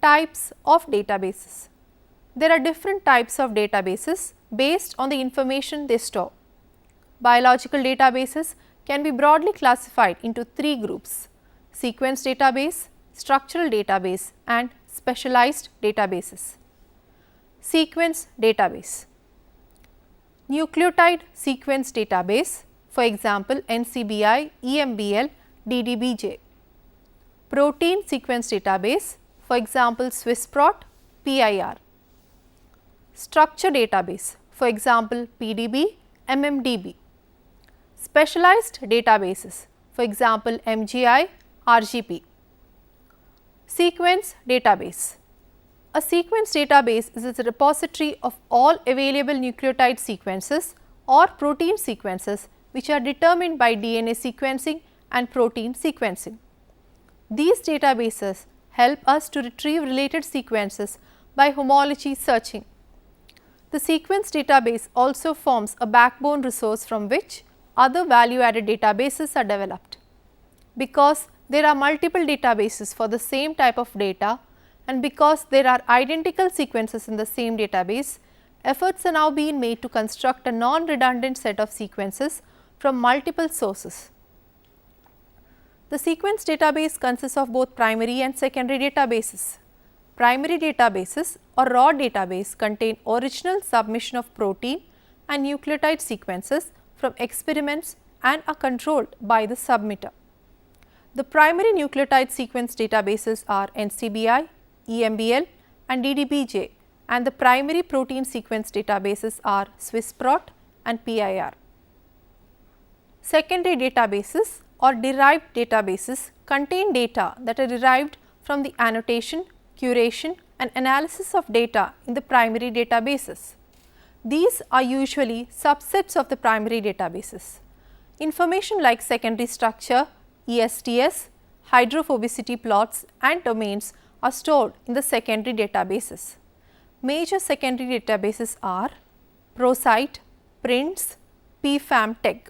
Types of databases. There are different types of databases based on the information they store. Biological databases can be broadly classified into three groups: sequence database, structural database and specialized databases. Sequence database. Nucleotide sequence database, for example NCBI, EMBL, DDBJ. Protein sequence database, for example SwissProt, PIR. Structure database, for example PDB, MMDB. Specialized databases, for example MGI, RGP. Sequence database. A sequence database is a repository of all available nucleotide sequences or protein sequences which are determined by DNA sequencing and protein sequencing. These databases help us to retrieve related sequences by homology searching. The sequence database also forms a backbone resource from which other value-added databases are developed. Because there are multiple databases for the same type of data and because there are identical sequences in the same database, efforts are now being made to construct a non-redundant set of sequences from multiple sources. The sequence database consists of both primary and secondary databases. Primary databases or raw database contain original submission of protein and nucleotide sequences from experiments and are controlled by the submitter. The primary nucleotide sequence databases are NCBI, EMBL and DDBJ, and the primary protein sequence databases are SwissProt and PIR. Secondary databases or derived databases contain data that are derived from the annotation, curation and analysis of data in the primary databases. These are usually subsets of the primary databases. Information like secondary structure, ESTS, hydrophobicity plots and domains are stored in the secondary databases. Major secondary databases are ProCite, PRINTS, PFAM-TEG.